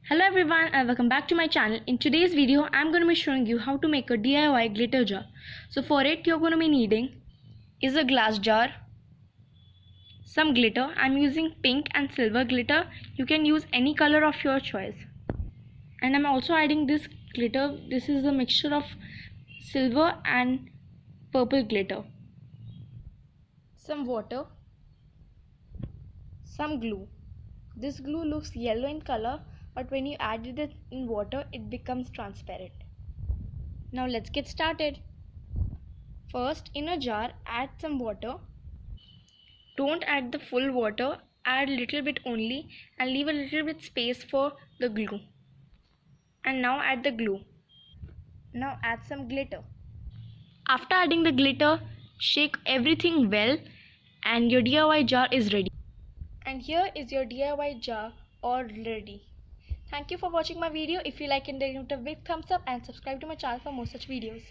Hello everyone and welcome back to my channel. In today's video I'm going to be showing you how to make a DIY glitter jar. So for it you're going to be needing is a glass jar, some glitter. I'm using pink and silver glitter. You can use any color of your choice. And I'm also adding this glitter. This is a mixture of silver and purple glitter. Some water, some glue. This glue looks yellow in color, but when you added it in water it becomes transparent. Now let's get started. First, in a jar add some water. Don't add the full water, add little bit only and leave a little bit space for the glue. And now add the glue. Now add some glitter. After adding the glitter, shake everything well and your DIY jar is ready. And here is your DIY jar all ready. Thank you for watching my video. If you like it, then give it a big thumbs up and subscribe to my channel for more such videos.